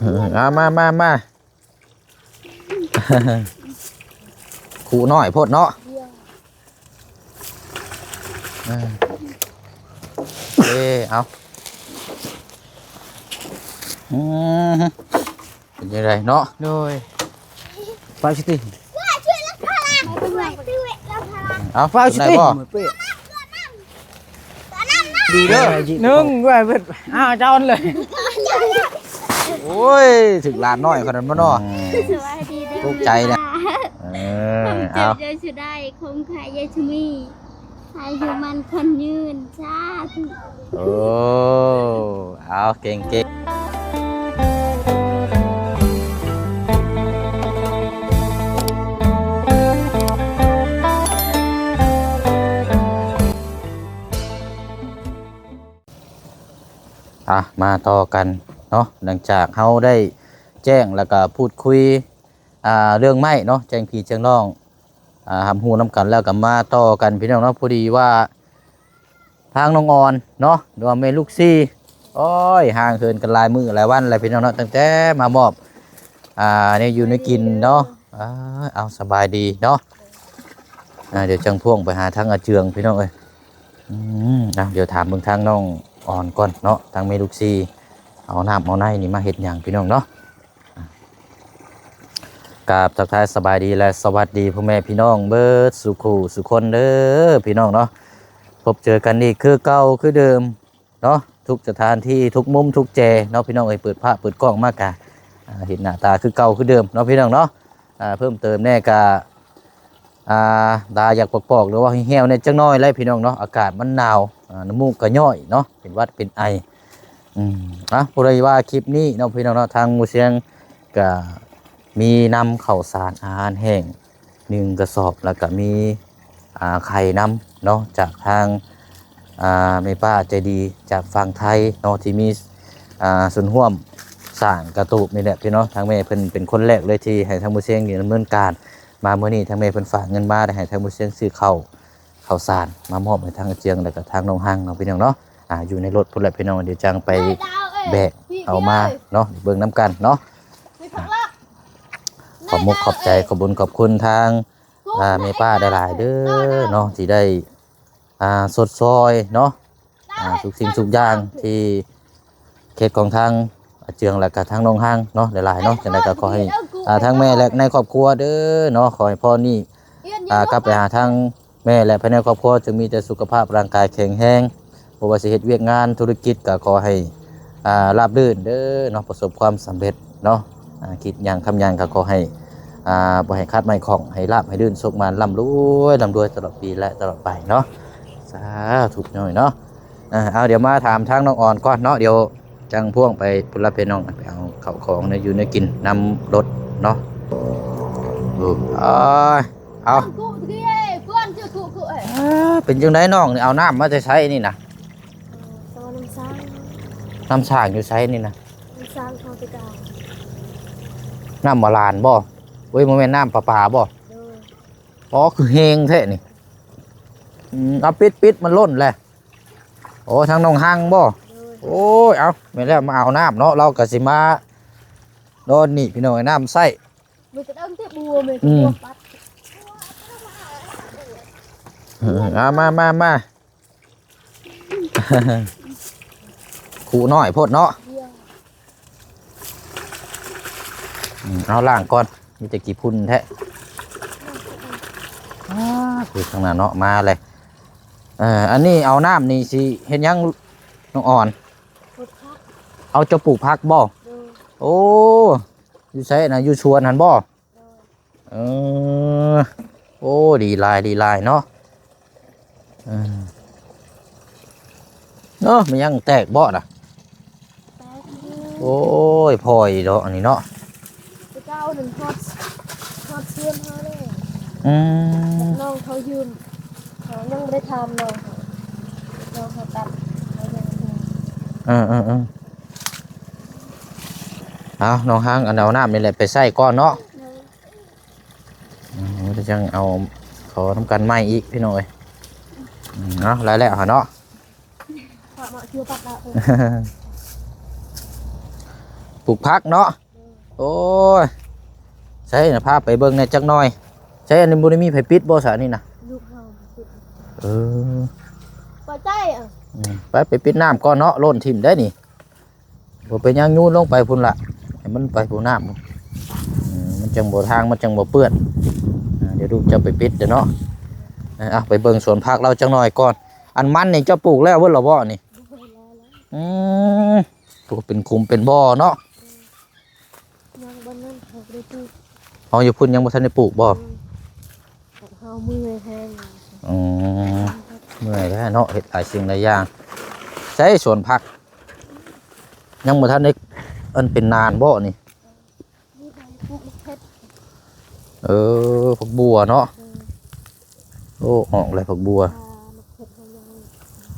มาขู่น้อยโพดเนาะเอาเป็นยังไงเนาะโดยไปสิติเอาไปสิติดีเด้อนึ่งไว้เพิ่นเจ้าเลยโอ้ยถึงลานน้อยขนาดนั้นเนาะทุกใจเนี่ยเอาเจอสุดได้คงขายยาชมีอายุมันคนยืนชาติโอ้เอาเก่งมาต่อกันเนาะหลังจากเขาได้แจ้งแล้วก็พูดคุยเรื่องไม้เนาะแจ้งพี่แจ้งน้องทำหูน้ำกันแล้วก็มาต่อกันพี่น้องเนาะพอดีว่าทางน้องอ่อนเนาะดวงเมลูกซี่โอ้ยห่างเหินกันหลายมื้อหลายวันหลายพี่น้องเนาะตั้งแต่มามอบเนี่ยอยู่ในกินเนาะเอาสบายดีเนาะเดี๋ยวจังพ่วงไปหาทางอาเจืองพี่น้องเอ้ยเดี๋ยวถามเบิ่งทางน้องอ่อนก่อนเนาะทางเมลูกซี่เอาน้ำเอาในนี่มาเฮ็ดหยังพี่น้องเนาะกราบทักทายสบายดีและสวัสดีพ่อแม่พี่น้องเบิดสุขสุคนเด้อพี่น้องเนาะพบเจอกันอีกคือเก่าคือเดิมเนาะทุกสถานที่ทุกมุมทุกแจเนาะพี่น้องเอ้ยเปิดผ้าเปิดกล้องมากกะเห็นหน้าตาคือเก่าคือเดิมเนาะพี่น้องเนาะเพิ่มเติมแน่กะตาอยากปอกๆหรือว่าแห้วเนี่ยจังน้อยเลยพี่น้องเนาะอากาศมันหนาวน้ำมูกก็ย่อยเนาะเป็นวัดเป็นไอผู้ใดว่าคลิปนี้เนาะพี่น้องเนาะทางมูเซียงกะมีนำข้าวสารอาหารแห้ง1 กระสอบแล้วก็มีไข่นำเนาะจากทางแม่ป้าใจดีจากฝั่งไทยเนาะที่มีส่วนร่วมสร้างกระตูบนี่แหละพี่น้องทางแม่เพิ่นเป็นคนแรกเลยที่ให้ทางมูเซียงดำเนินการมาเมื่อนี้ทางแม่เพิ่นฝากเงินมาได้ให้ทางมูเซียงซื้อข้าวสารมามอบให้ทางเจียงแล้วก็ทางน้องฮังเนาะพี่น้องเนาะอยู่ในรถพุ่นแหละพี่น้องเดี๋ยวจังไปแบกเอามาเนาะเบิ่งน้ำกันเนาะขอบมุกขอบใจขอบบุญขอบคุณทางแม่ป้าได้หลายเด้อเนาะที่ได้สดซอยเนาะทุกสิ่งทุกอย่างที่เขตของทางเจืองและกับทางน้องห้างเนาะหลายๆเนาะจังได๋ก็ขอให้ทางแม่และในครอบครัวเด้อเนาะขอให้พ่อนี่กลับไปหาทางแม่และภายในครอบครัวจะมีแต่สุขภาพร่างกายแข็งแรงบ่ว่าสิเฮ็ดเวียกงานธุรกิจก็ขอให้ราบรื่นเด้อเนาะประสบความสำเร็จเนาะคิดอย่างคำอย่างก็ขอให้บ่ให้คาดไม่ของให้ลาบให้ดื่นสุขมันร่ำรวยตลอดปีและตลอดไปเนาะสาธุหน่อยเนาะเอาเดี๋ยวมาถามทางน้องอ่อนก่อนเนาะเดี๋ยวจังพ่วงไปพุ่นละเพน้องไปเอาข้าวของในอยู่ในกินนำรถเนาะเอาเป็นจังไดน้องนี่เอาน้ำมาจะใช้นี่นะน้ำสร้างอยู่ใช้นี่นะน้ำมาลานบ่เว้ยโมเมนต์น้ำปลาบ่อ๋อคือเฮงแท้นี่เอาปิดมันล้นแหละโอ้ทางน้องห้างบ่โอ้ยเอาไม่แล้วมาเอาน้ำเนาะเรากะสิมาโดนนี่พี่น้องน้ำใส่มาขู่น้อยโพดเนาะเอาล่างก่อนมีแต่กี่พุ่นแท้คือข้างหน้าเนาะมาเลยอันนี้เอาน้ำนี่สิเห็นยังน้องอ่อนเอาจะปลูกผักบ่โอ้อยู่ใช่นะอยู่ชวนหันบ่โอ้ดีลายเนาะมันยังแตกบ่น่ะโอ้ยพอยเนาะอันนี้เนาะเจ้าหนึ่งทอดเชื่อมเขาเลยน้องเขายืมเขายังไม่ได้ทำน้องเขาตัดเอาน้องห้างเอาน้ำนี่แหละไปใส่ก้อนเนาะจะจังเอาเขาทำการไหม้อีกพี่น้อยเนาะไรแล้วเนาะป ลูกพักเนาะโอ้ยใช่นะพาไปเบิ่งในอยจักหน่อยใช่อันนี้บ่ได้มีไผปิดบ่ซะนี่นะ ลูกเฮาปิด เออ บ่ใจอ่ะ ไปปิดน้ำก่อนเนาะโล่นทิ่มได้นี่บ่เป็นหยังยูนลงไปพุ่นละให้มันไปพุ่นน้ำมันจังบ่ทางมันจังบ่เปื้อนเดี๋ยวลูกจะไปปิดเด้อเนาะเอาไปเบิ่งสวนผักเราจังหน่อยก่อนอันมันนี่เจ้าปลูกแล้วเบิ่นล่ะบ่นี่ปลูกเป็นคุมเป็นบ่อเนาะ ยังบ่นั้นเขาได้ปลูก เฮาอยู่พุ่นยังบ่ทันได้ปลูกบ่ เฮามือแห้ง อืมเมื่อยแล้วเนาะเฮ็ดหลายสิ่งหลายอย่างใช้สวนผักยังบ่ทันได้อันเป็นนานบ่นี่ นี่ไปปลูกเพชร ผักบัวเนาะโอ้ออกเลยผักบัว เพชร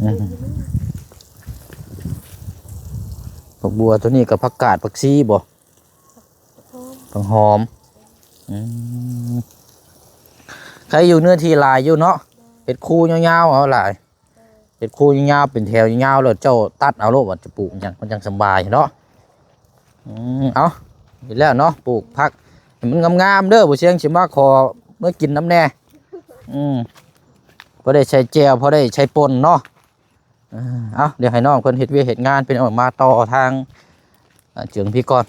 ยัง ผักบัวตัวนี้กับผักกาดผักชีบ่ พร้อม ผักหอมใครอยู่เนื้อที่ลายอยู่เนาะเห็ดคู่ยาวๆเอาหลายเห็ดคู่ยาวๆเป็นแถวยาวๆเลยเจ้าตัดเอาโลดว่าจะปลูกหยังมันจังสบายเนาะเอาเห็นแล้วเนาะปลูกผักให้มันงามๆเด้อบ่เชียงสิมาขอเมื่อกินน้ำแน่พอได้ใช้แจวพอได้ใช้ป่นเนาะเอาเดี๋ยวให้น้องเพิ่นเฮ็ดเวียกเฮ็ดงานเป็นออกมาต่อทางเจืองพี่ก่อน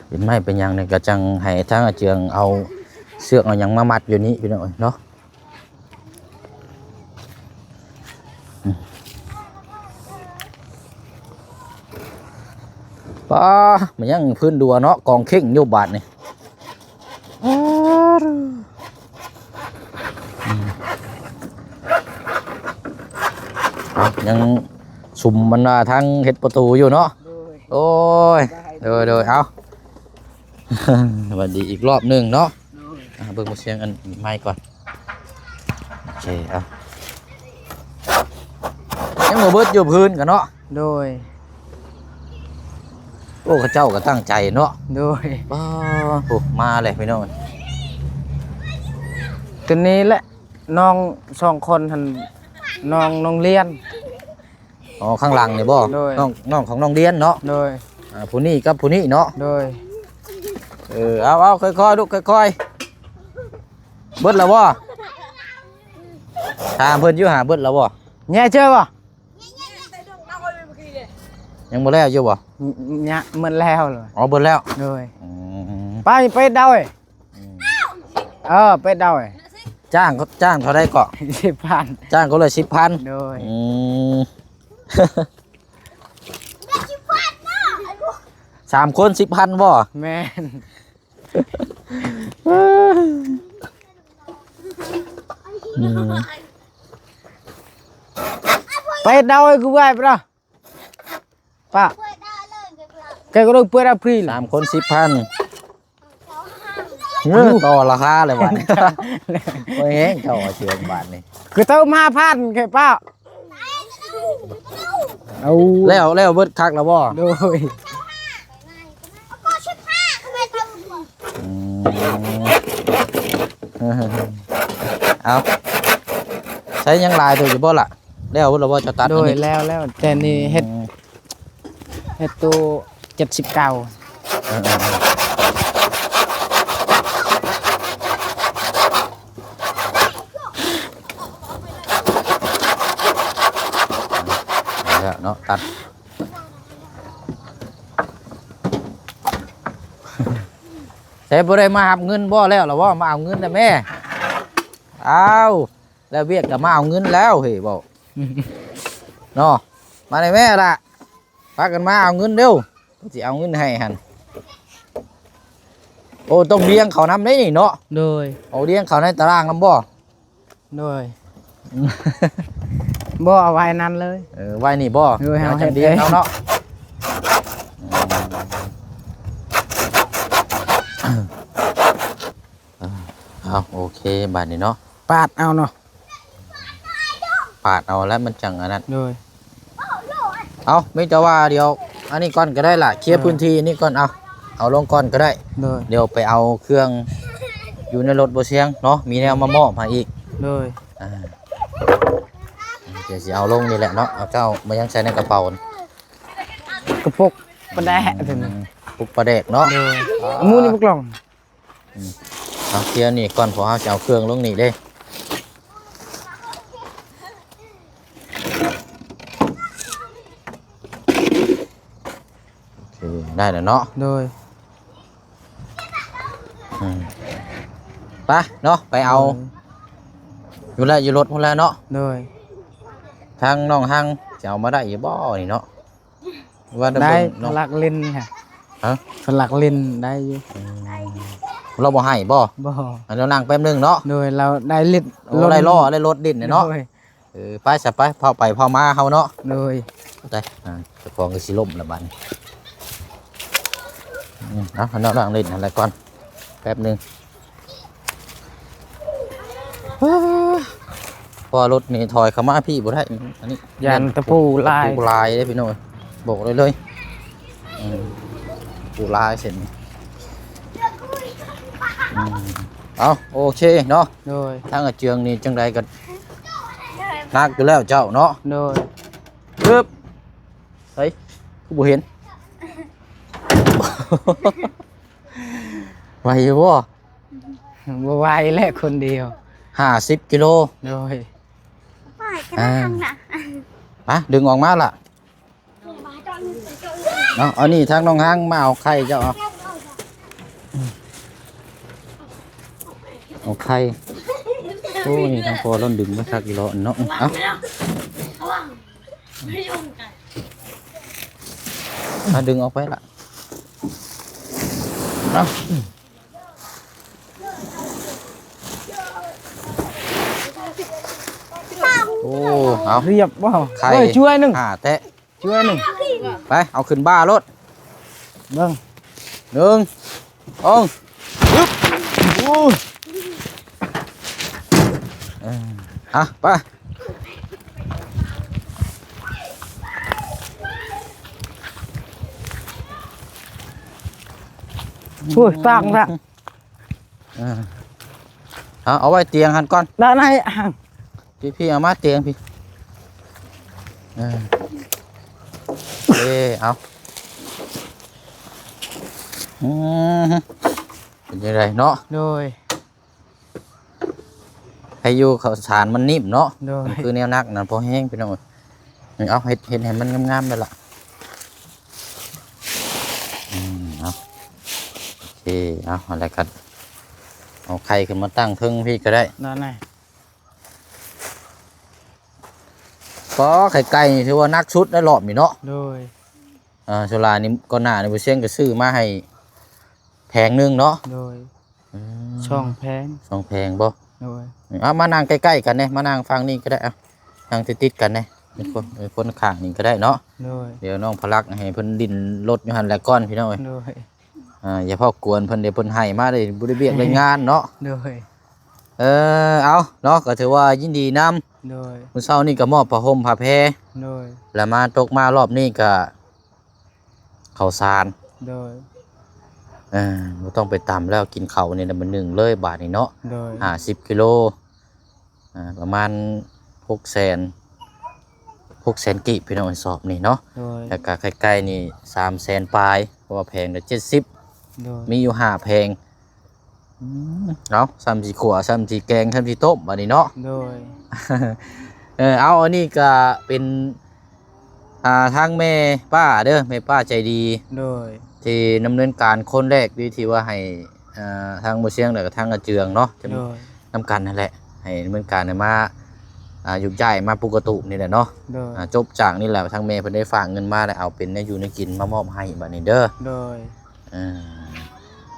เป็นไม้เป็นหยังเนี่ยก็จังให้ทางเจืองเอาเสือกเอาหยังมามัดอยู่นี้พี่น้องเนาะป้ามันยังพื้นดัวเนาะกองเข่งอยู่บาดนี่ยังสุ่มมันทางเห็ดประตูอยู่เนาะโอ้ยโดยเอา สวัสดีอีกรอบหนึ่งเนาะเบิ่งมาเสียงอันไม้ก่อนโอเคเอายังมาเบิดอยู่พื้นกันเนาะ โดย โอ้ข้าเจ้าก็ตั้งใจเนาะ โดย ป้าโอ้มาเลยพี่น้อง ตัวนี้แหละน้องสองคนหันน้องเรียน อ๋อข้างหลังเนี่ยบ่ โดย น้องของน้องเดียนเนาะ โดย ผู้นี้กับผู้นี้เนาะ โดย เอาค่อยๆลูกค่อยๆเบิดแล้วบ่ถามเพิ่นอยู่หาเบิดแล้วบ่ แง่เชื่อป่ะ ยังบ่แล้วอยู่บ่ แง่เหมือนแล้วเลย อ๋อเบิดแล้ว โดย อืม ไปเดาเอ้ยไปเดาเอ้ย จ้างเท่าไดเกาะ 10,000 จ้างเขาเลย10,000 โดย 3 คน10,000บ่ แม่นไปเดาเอ้ยกูไปป่ะป้าแกก็ต้องเปิดApril 3 คน 10,000ต่อราคาเลยวันนี้โอ้ยเจ้าเชื่องบาทนี่ คือเติม5,000แค่ป้าเอา แล้วเบิดคักแล้วบ่ โดย เอาใช้ยังลายตัวอยู่บ่ล่ะแล้วเราบ่จะตัด โด อัน ย นี้ แล้วแต่นี่เฮ็ดตัว79 แล้วเนาะตัดใช้บ่ได้มาหับเงินบ่แล้วหรอว่ามาเอาเงินนะแม่เอาแล้วเวียกก็มาเอาเงินแล้วเฮ้ยบ่เนาะมาเลยแม่ล่ะพากันมาเอาเงินเร็วสิเอาเงินให้หั่นโอ้ต้องเลี้ยงเขานำได้นี่เนาะ โดย เอาเลี้ยงเขาในตารางนำบ่ โดยบ่เอาไว้นั้นเลย ไว้นี่บ่ เออให้เอา จังเลี้ยง ให้ เขาเนาะเอาโอเคบาดนี้เนาะ ปาดเอาเนาะ ปาดเอาแล้วมันจังอันนั้น โดย เอาไม่จะว่าเดี๋ยวอันนี้ก่อนก็ได้ล่ะเคลียร์พื้นที่นี่ก่อนเอาลงก่อนก็ได้ โดย เดี๋ยวไปเอาเครื่องอยู่ในรถบ่เสียงเนาะมีแนวมามอบให้อีก โดย โอเค เดี๋ยวสิเอาลงนี่แหละเนาะเอาเจ้ามายังใช้ในกระเป๋านี่ กระปุกปลาแดะถึง ปุกปลาแดกเนาะ มูนี่พวกกล่อง เอาเคลียร์นี่ก่อนพอเฮาจะเอาเครื่องลงนี่เด้โอเคได้แล้วเนาะ โดย ไปเนาะไปเอาอยู่แล้วอยู่รถพุ่นแล้วเนาะ โดย ทางน้องหังจะเอามาได้อยู่บ่นี่เนาะว่า ได้ น้อง หลักเล่นค่ะ ฮะ สลักเล่นได้อยู่ เราบ่ให้บ่ บ่ อันเรานั่งแป๊บนึงเนาะ โดยเราได้เล่น โอ้ได้ล้อได้รถดินเนี่ยเนาะ โดย ไปซะไปพอไปพอมาเฮาเนาะ โดย ได้เจ้าของก็สิล่มละบัดนี้เอาเนาะนั่งเล่นอะไรก่อนแป๊บนึงพอรถนี่ถอยเข้ามาพี่บ่ได้อันนี้ ยันตะปูลาย ตะปูลายได้พี่น้อยบอกเลยปูลายเสร็จเอาโอเคเนาะ โดย ทางอาเจืองนี่จังใดก็นักอยู่แล้วเจ้าเนาะ โดย ปึ๊บเฮ้ยกูบ่เห็น ไหวอยู่บ่ บ่ไหวแหละคนเดียว 50 กิโล โดย ไปกระดังน่ะ มาดึงออกมาล่ะเนาะเอานี่ทางน้องห้างมาเอาไข่เจ้าเอาไข่โอ้นี่ทางพอเราดึงมาสักกิโลเนาะเอาดึงออกไปล่ะเนาะโอ้เอา เรียบบ่ ไข่ เอ้ยช่วยหนึง แตะ ช่วยหนึง ไปเอาขึ้นบ้ารถ เบิ่ง หนึ่งปึ๊บโอ้ยไป ช่วยตั้งละ เอาไว้เตียงหันก่อน ด้านในอ่าง พี่เอามาเตียงพี่เอาเป็นยังไงเนาะ โดย ให้อยู่ข้าวสารมันนิ่มเนาะ โดย มันคือแนวนักนั่นพอแห้งพี่น้องเอาเห็ดให้มันงามๆเลยล่ะเอาโอเคเอาอะไรกันเอาไข่ขึ้นมาตั้งทึ่งพี่ก็ได้ ด้านใน ก็ไข่ไก่นี่ถือว่านักชุดได้หลอบนี่เนาะ โดย สุรานี่ก่อนหน้านี่บ่เชียงก็ซื้อมาให้แพงหนึงเนาะ โดยช่องแพง สองแพงบ่ โดย เอามานั่งใกล้ๆกันเนี่ยมานั่งฟังนี่ก็ได้เอานั่งติดๆกันเนี่ยเป็นคนข้างนี่ก็ได้เนาะ โดย เดี๋ยวน้องพลักให้เพิ่นดินรถอยู่หั่นแหละก่อนพี่น้องเอ้ย โดย อย่าพ่อกวนเพิ่นเดี๋ยวเพิ่นให้มาได้บ่ได้เบียกได้งานเนาะ โดย เอาเนาะก็ถือว่ายินดีนํ โดย มื้อเช้านี่ก็มอบผ้าห่มผ้าแพร โดย แล้วมาตกมารอบนี้ก็ข้าวสาร โดย บ่ต้องไปตำแล้วกินข้าวนี่น่ะมันหนึ่งเลยบาทนี่เนาะ โดย 50 กิโลประมาณ600,000กีบพี่น้องสอบนี่เนาะ โดย แล้วก็ใกล้ๆนี่300,000ปลายเพราะว่าแพงละ70 โดย มีอยู่5แพงเนาะ3สิขัว3สิแกง3สิต้มบัดนี้เนาะ โดย เอาอันนี้ก็เป็นทางแม่ป้าเด้อแม่ป้าใจดี โดย ที่ดำเนินการคนแรกที่ว่าให้ทางบ่เชียงแล้วก็ทางอาเจืองเนาะจะ โดย นำกันนั่นแหละให้ดำเนินการให้มายุกย้ายมาปกตุนี่แหละเนาะ โดย จบจากนี่แหละทางแม่เพิ่นได้ฝากเงินมาแล้วเอาเป็นอยู่ในกินมามอบให้บัดนี้เด้อ โดย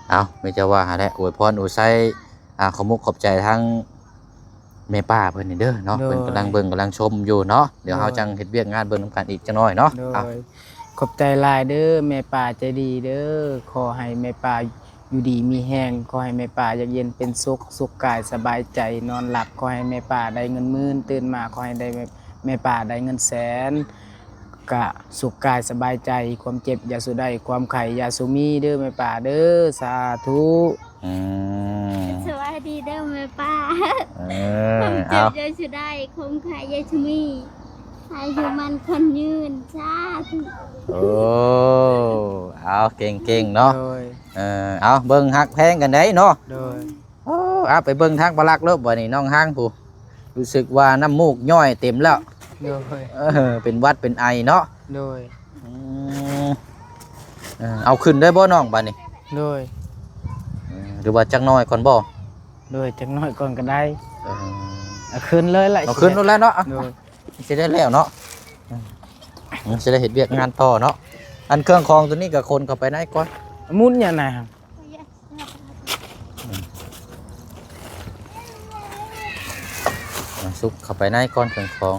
เอาไม่จะว่าหาแหละอวยพรอวยไส้ขอมุกขอบใจทั้งแม่ป้าเพิ่นนี่เด้อเนาะเพิ่นกำลังเบิ่งกำลังชมอยู่เนาะเดี๋ยวเฮาจังเฮ็ดเวียกงานเบิ่งนำกันอีกจักหน่อยเนาะ โด เอา ยขอบใจหลายเด้อแม่ป่าใจดีเด้อขอให้แม่ป่าอยู่ดีมีแห้งขอให้แม่ป่าเย็นเป็นสุขสุขกายสบายใจนอนหลับขอให้แม่ป่าได้เงินหมื่นตื่นมาขอให้ได้แม่ป่าได้เงินแสนกะสุขกายสบายใจความเจ็บอย่าสุได้ความไข่อย่าสุมีเด้อแม่ป่าเด้อสาธุ สวัสดีเด้อแม่ป้า เอ ผม เอา เจ็บยายสุได้คงไข่ยายชมี อายุมันคนยืนสาธุ โอ้เอาเก่งๆเนาะ โดย เอาเบิ่งฮักแพงกันได้เนาะ โดย โอ้เอาไปเบิ่งทางปลักเลิบบ่นี่น้องห้างผู้รู้สึกว่าน้ำมูกย่อยเต็มแล้ว โดย เป็นหวัดเป็นไอเนาะ โดย อืมเอาขึ้นได้บ่น้องบัดนี้ โดย หรือว่าจักหน้อยก่อนบ่ โดยจักหน่อยก่อนก็ได้ เออ เอาขึ้นเลยล่ะ เอาขึ้นนู่นแล้วเนาะ โดย สิได้แล้วเนาะสิได้เฮ็ดเวียกงานต่อเนาะอันเครื่องคองตัวนี้กับคนเข้าไปไหนก่อน มุนอย่างไหนครับ ซุกเข้าไปในก้อนเครื่องคอง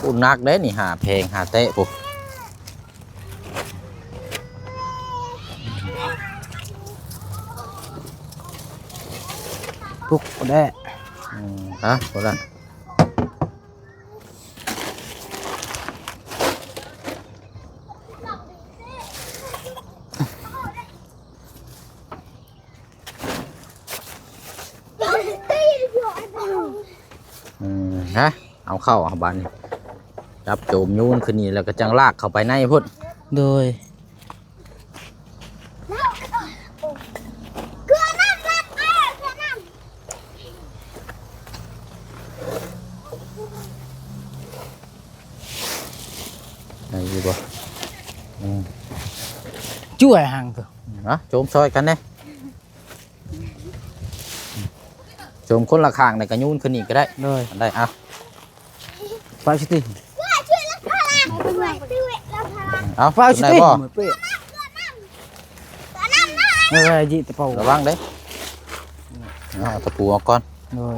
อุ่นนักเด้นี่หาเพลงหาเตะปุ๊บ ปุกก็ได้ ฮะโบราณฮะเอาเข้าเอาบันจับโจมยูนขึ้นนี่แล้วก็จังลากเข้าไปในพุ่น โดย ได้อยี่บ่ ช่วยห่างเถอะ ฮะโจมซอยกันเนี่ยโจมคนละข้างในกระยูนขึ้นนี่ก็ได้ โดย ได้อ่ะ ไปสิติ เอา ไปสิ ได้ ติ บ่ เหมือนเป๊ะเออจิตะเปา ระวังเด้เอาตะปูออกก่อน โดย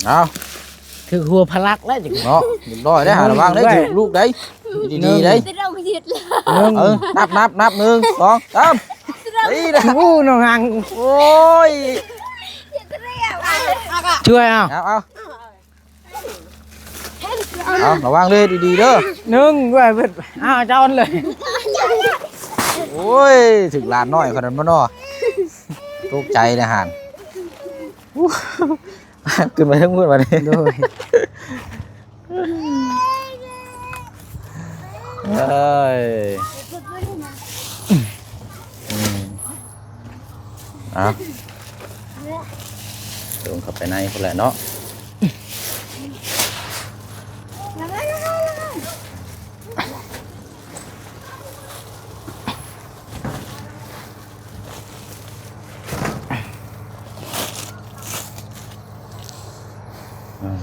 เอา คือหัวพลักแล้วจัง เนาะเรียบร้อยได้หาระวังได้ถูกลูกได้ดีๆได้ จะเราหยุดเลย หนึ่ง นับหนึ่งสองสามนี่นะ อู้น้องห่าง โอ้ย ช่วยเอา เอาระวังเลยดีๆเด้อ หนึ่งด้วยเพิ่นอ้าวเจ้าอันเลย โอ้ยถึงลานน้อยขนาดนั้นเนาะตกใจนะหานขึ้นมาทั้งมืดมาดิ โดย เอ้ยเอาลงเข้าไปในคนแหละเนาะ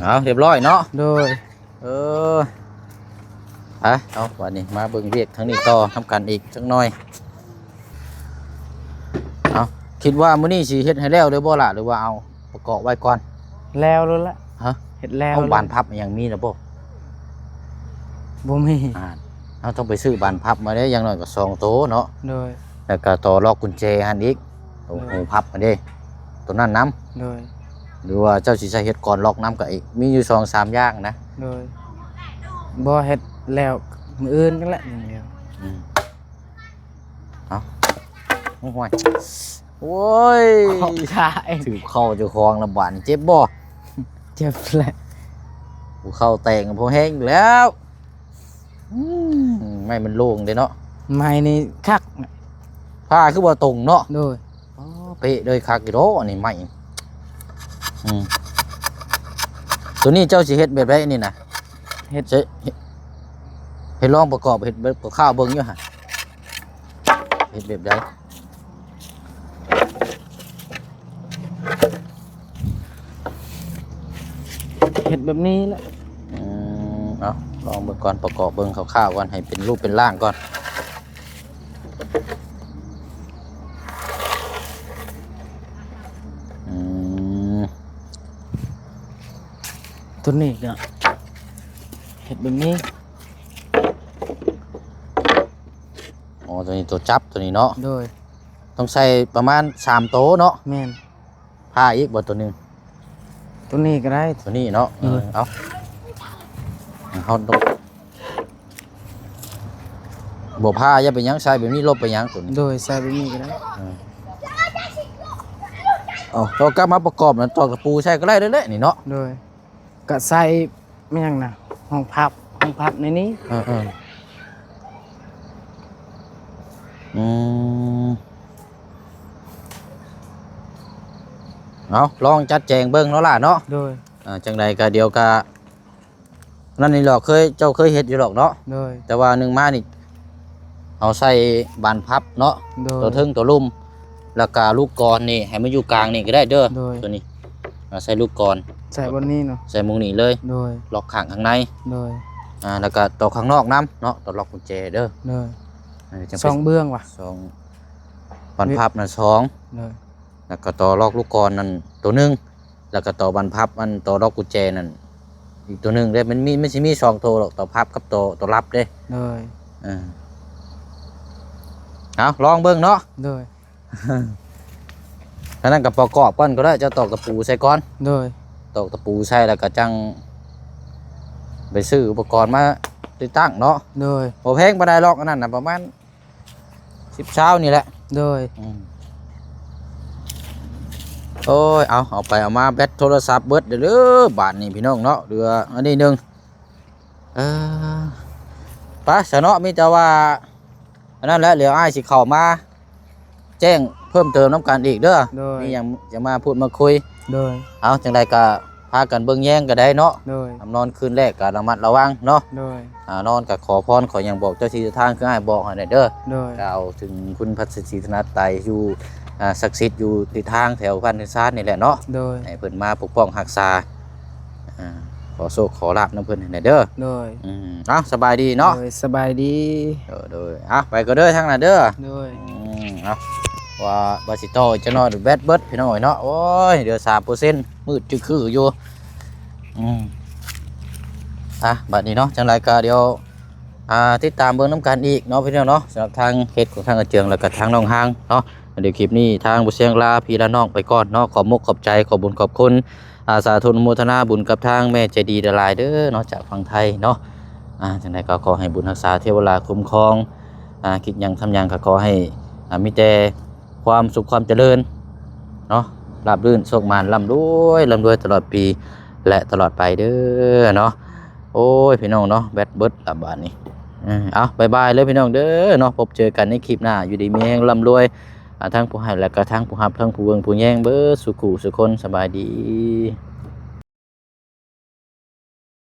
เอาเรียบร้อยเนาะ โดย เอาวันนี้มาเบิ่งเรียกทั้งนี้ต่อทำกันอีกจังหน่อยเอาคิดว่ามื้อนี้สิเฮ็ดให้แล้วเด้อบ่ล่ะหรือว่าเอาประกอบไว้ก่อน แล้วรู้ละ ฮะ เฮ็ดแล้ว เอาบานพับอย่างมีนะบ่ บ่มี เอาต้องไปซื้อบานพับมาเด้ออย่างน้อยก็2โตเนาะ โดย แล้วก็ต่อล็อกกุญแจหั่นอีกโอ้โหพับมาเด้ตัวนั้นนํ โดย หรือว่าเจ้าสิใช้เฮ็ดก่อนล็อกนํก็อีกมีอยู่2-3อย่างนะ โดยบ่เฮ็ดแล้วมื้ออื่นกันแหละอย่างเดียว เอาโอ้ยโอ้ย ของชาย ถือเข้าเจ้าของลำบากนี่เจ็บบ่ เจ็บแหละ กูเข้าแต่งพอแห้งอยู่แล้วไม่มันโล่งเด้เนาะ ไม้นี่คัก ผ้าคือว่าตรงเนาะ โดย เป๊ะเลยคักอีโดอันนี้ไม่ตัวนี้เจ้าสิเฮ็ดแบบไรนี่นะเฮ็ดลองประกอบเฮ็ดแบบข้าวเบิ่งอยู่หั่นเฮ็ดแบบใด เฮ็ดแบบนี้แหละ เอาลองเบิ่งก่อนประกอบเบิ่งคร่าวๆก่อนให้เป็นรูปเป็นร่างก่อนตัวนี้ก็เฮ็ดแบบนี้ อ๋อตัวนี้ตัวจับตัวนี้เนาะ โดย ต้องใส่ประมาณ3โต๊ะเนาะ แม่น ผ้าอีกบ่ตัวหนึง ตัวนี้ก็ได้ ตัวนี้เนาะเอาต้องบ่ผ้าอย่าไปหยังใส่แบบนี้ลบไปหยังตัวนี้ โดยใส่แบบนี้ก็ได้ เอาเรากลับมาประกอบนั่นตอกตะปูใช้ก็ได้เด้อนี่เนาะ โดยก็ใส่ไม่ยังนะห้องพับในนี้ อืมเอาลองจัดแจงเบิ่งเนาะล่ะเนาะ โดย จังใดก็เดียวก็นั่นนี่หรอกเจ้าเคยเฮ็ดอยู่หรอกเนาะ โดย แต่ว่าหนึ่งมานี่เอาใส่บานพับเนาะ โดย ตัวทึ่งตัวลุ่มแล้วก็ลูกกลอนนี่ให้มันอยู่กลางนี่ก็ได้เด้อ โดย ตัวนี้ใส่ลูกกลอน ใส่บนนี้เนาะ ใส่มุงนี่เลย โดย ล็อกข้างข้างใน โดย แล้วก็ตัวข้างนอกน้ำเนาะตัวล็อกกุญแจเด้อ โดย จัง สองเบื้องว่ะ สองบานพับนั่นสอง โดย แล้วก็ตัวล็อกลูกกลอนนั่นตัวหนึงแล้วก็ตัวบานพับมันตัวล็อกกุญแจนั่นอีกตัวหนึงเด้มันไม่ใช่มีสองตัวหรอกตัวพับกับตัวรับเด้ โดย เอาลองเบิ่งเนาะ โดย แล้วนั่นกับประกอบก่อนก็ได้จะตอกตะปูใส่ก่อน โดย ตอกตะปูใส่แล้วก็จังไปซื้ออุปกรณ์มาติดตั้งเนาะ โดย โอแพงบ่ได้หรอกอันนั้นน่ะประมาณ10เช้านี่แหละ โดย โอ้ยเอาไปเอามาแบตโทรศัพท์เบิดเด้อบาทนี่พี่น้องเนาะเรืออันนี้หนึงไปซะเนาะมีแต่ว่าอันนั้นแหละเดี๋ยวอ้ายสิเข้ามาแจ้งเพิ่มเติมน้ำกันอีกเด้อ โดย มีหยังจะมาพูดมาคุย โดย เอาจังใดก็พากันเบิ่งแย่งก็ได้เนาะ โดย นอนคืนแรกก็ระมัดระวังเนาะ โดย นอนก็ขอพรขออย่างบอกเจ้าที่เจ้าทางคืออ้ายบอกให้ได้เด้อ โดย กล่าวถึงคุณพัชรีธนไตรอยู่ศักดิ์สิทธิ์อยู่ติดทางแถวพันธุ์ซาดนี่แหละเนาะ โดย ให้เพิ่นมาปกป้องรักษาขอโชคขอลาภนํเพิ่นให้ได้เด้อ โดย เอาสบายดีเนาะ โดยสบายดี โดยไปก็เด้อทางนั้นเด้อ โดย เอาว่าบาสิโตจะนอนแบตเบิดพี่น้อยเนาะโอ้ยเดี๋ยว3%มืดจึคืออยู่บัดนี้เนาะจังไรก็เดี๋ยวติดตามเบิ่งน้ำกันอีกเนาะพี่น้องเนาะสำหรับทางเฮ็ดของทางอาเจืองแล้วก็ทางน้องหางเนาะเดี๋ยวคลิปนี้ทางบุเชียงลาพี่ละน้องไปก่อนเนาะขอบมุกขอบใจขอบบุญขอบคุณสาธุอนุโมทนาบุญกับทางแม่ใจดีหลายๆเด้อเนาะจากฝั่งไทยเนาะจังไรก็ขอให้บุญรักษาเทวราคุ้มครองคิดหยังทำหยังก็ขอให้มีแต่ความสุขความเจริญเนาะราบรื่นโชคมานร่ำรวยตลอดปีและตลอดไปเด้อเนาะโอ้ยพี่น้องเนาะแบตเบิดละบาดนี้เอาบายบายเลยพี่น้องเด้อเนาะพบเจอกันในคลิปหน้าอยู่ดีมีแรงร่ำรวยทั้งผู้ให้และก็ทั้งผู้รับทั้งผู้เบิ่งผู้แย่งเบิดสุขุสุคนสบายดี